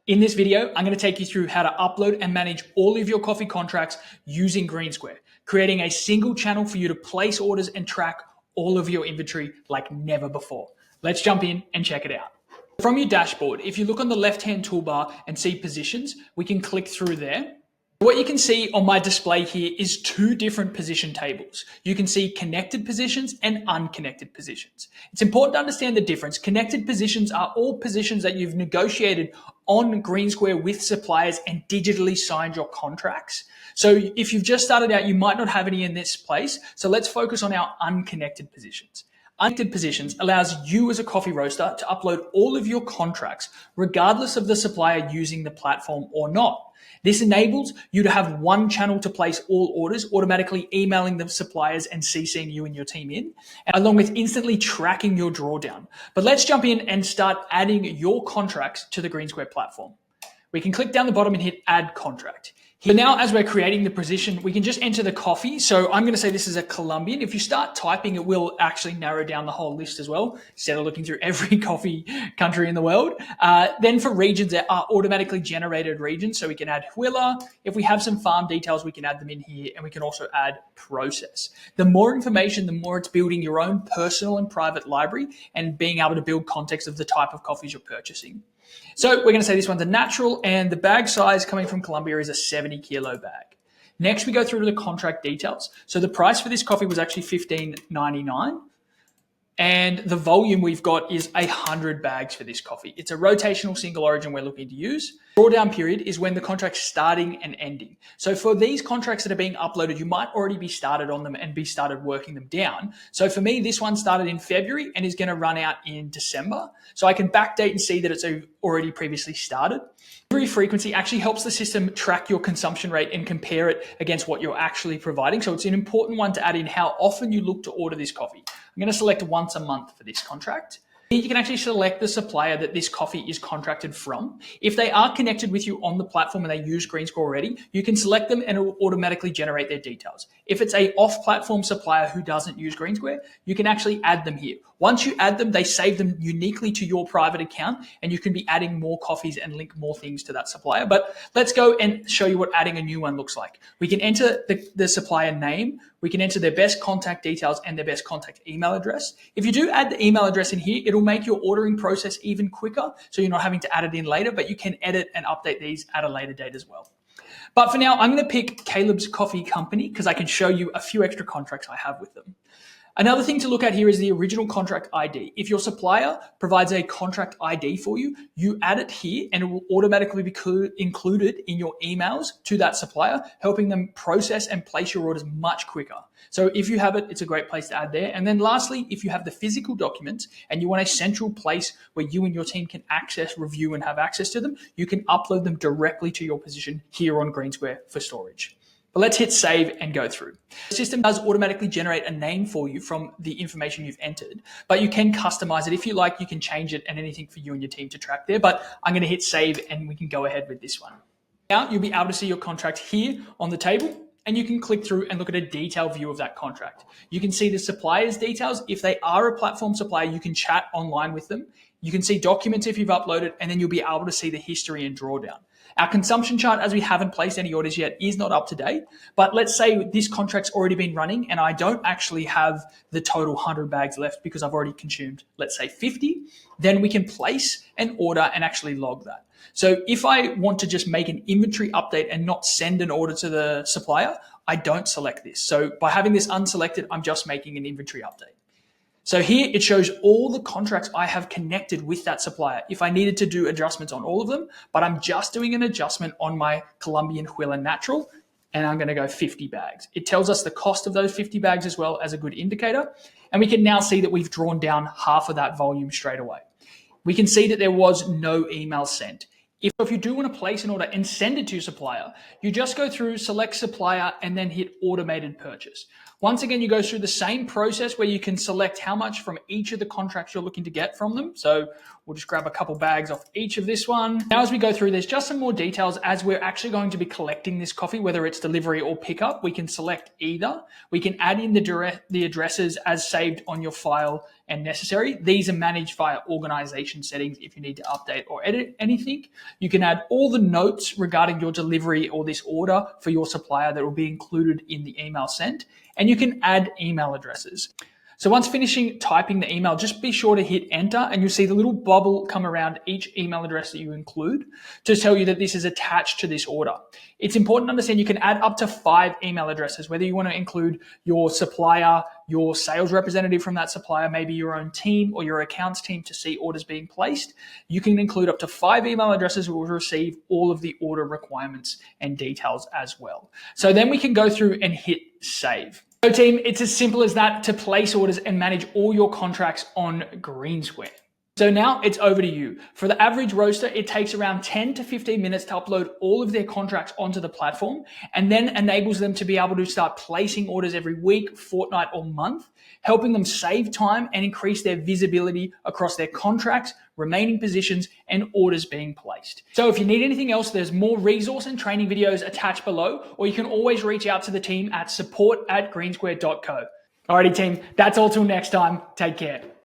In this video, I'm going to take you through how to upload and manage all of your coffee contracts using greensquare, creating a single channel for you to place orders and track all of your inventory like never before. Let's jump in and check it out. From your dashboard, if you look on the left-hand toolbar and see positions, we can click through there. What you can see on my display here is two different position tables. You can see connected positions and unconnected positions. It's important to understand the difference. Connected positions are all positions that you've negotiated on greensquare with suppliers and digitally signed your contracts. So if you've just started out, you might not have any in this place. So let's focus on our unconnected positions. Unconnected positions allows you as a coffee roaster to upload all of your contracts, regardless of the supplier using the platform or not. This enables you to have one channel to place all orders, automatically emailing the suppliers and CCing you and your team in, along with instantly tracking your drawdown. But let's jump in and start adding your contracts to the greensquare platform. We can click down the bottom and hit add contract. Here now, as we're creating the position, we can just enter the coffee. So I'm going to say this is a Colombian. If you start typing, it will actually narrow down the whole list as well, instead of looking through every coffee country in the world. Then for regions, there are automatically generated regions. So we can add Huila. If we have some farm details, we can add them in here, and we can also add process. The more information, the more it's building your own personal and private library and being able to build context of the type of coffees you're purchasing. So we're going to say this one's a natural, and the bag size coming from Colombia is a 70 kilo bag. Next, we go through to the contract details. So the price for this coffee was actually $15.99. And the volume we've got is 100 bags for this coffee. It's a rotational single origin we're looking to use. Drawdown period is when the contract's starting and ending. So for these contracts that are being uploaded, you might already be started on them and be started working them down. So for me, this one started in February and is going to run out in December. So I can backdate and see that it's already previously started. Delivery frequency actually helps the system track your consumption rate and compare it against what you're actually providing. So it's an important one to add in how often you look to order this coffee. I'm going to select once a month for this contract. You can actually select the supplier that this coffee is contracted from. If they are connected with you on the platform and they use greensquare already, you can select them and it will automatically generate their details. If it's a off-platform supplier who doesn't use greensquare, you can actually add them here. Once you add them, they save them uniquely to your private account, and you can be adding more coffees and link more things to that supplier. But let's go and show you what adding a new one looks like. We can enter the supplier name. We can enter their best contact details and their best contact email address. If you do add the email address in here, it'll make your ordering process even quicker, so you're not having to add it in later, but you can edit and update these at a later date as well. But for now, I'm going to pick Caleb's Coffee Company because I can show you a few extra contracts I have with them. Another thing to look at here is the original contract ID. If your supplier provides a contract ID for you, you add it here and it will automatically be included in your emails to that supplier, helping them process and place your orders much quicker. So if you have it, it's a great place to add there. And then lastly, if you have the physical documents and you want a central place where you and your team can access, review, and have access to them, you can upload them directly to your position here on greensquare for storage. But let's hit save and go through. The system does automatically generate a name for you from the information you've entered, but you can customize it. If you like, you can change it and anything for you and your team to track there. But I'm going to hit save and we can go ahead with this one. Now you'll be able to see your contract here on the table, and you can click through and look at a detailed view of that contract. You can see the supplier's details. If they are a platform supplier, you can chat online with them. You can see documents if you've uploaded, and then you'll be able to see the history and drawdown. Our consumption chart, as we haven't placed any orders yet, is not up to date. But let's say this contract's already been running and I don't actually have the total 100 bags left because I've already consumed, let's say 50. Then we can place an order and actually log that. So if I want to just make an inventory update and not send an order to the supplier, I don't select this. So by having this unselected, I'm just making an inventory update. So here it shows all the contracts I have connected with that supplier if I needed to do adjustments on all of them, but I'm just doing an adjustment on my Colombian Huila Natural, and I'm going to go 50 bags. It tells us the cost of those 50 bags as well as a good indicator, and we can now see that we've drawn down half of that volume straight away. We can see that there was no email sent. If you do want to place an order and send it to your supplier, you just go through, select supplier, and then hit automated purchase. Once again, you go through the same process where you can select how much from each of the contracts you're looking to get from them. So we'll just grab a couple bags off each of this one. Now, as we go through, there's just some more details as we're actually going to be collecting this coffee, whether it's delivery or pickup. We can select either. We can add in the addresses as saved on your file and necessary. These are managed via organization settings if you need to update or edit anything. You can add all the notes regarding your delivery or this order for your supplier that will be included in the email sent. And you can add email addresses. So once finishing typing the email, just be sure to hit enter and you'll see the little bubble come around each email address that you include to tell you that this is attached to this order. It's important to understand you can add up to 5 email addresses, whether you want to include your supplier, your sales representative from that supplier, maybe your own team or your accounts team to see orders being placed. You can include up to 5 email addresses who will receive all of the order requirements and details as well. So then we can go through and hit save. So team, it's as simple as that to place orders and manage all your contracts on greensquare. So now it's over to you. For the average roaster, it takes around 10 to 15 minutes to upload all of their contracts onto the platform and then enables them to be able to start placing orders every week, fortnight, or month, helping them save time and increase their visibility across their contracts, remaining positions, and orders being placed. So if you need anything else, there's more resource and training videos attached below, or you can always reach out to the team at support@greensquare.co. Alrighty team, that's all till next time. Take care.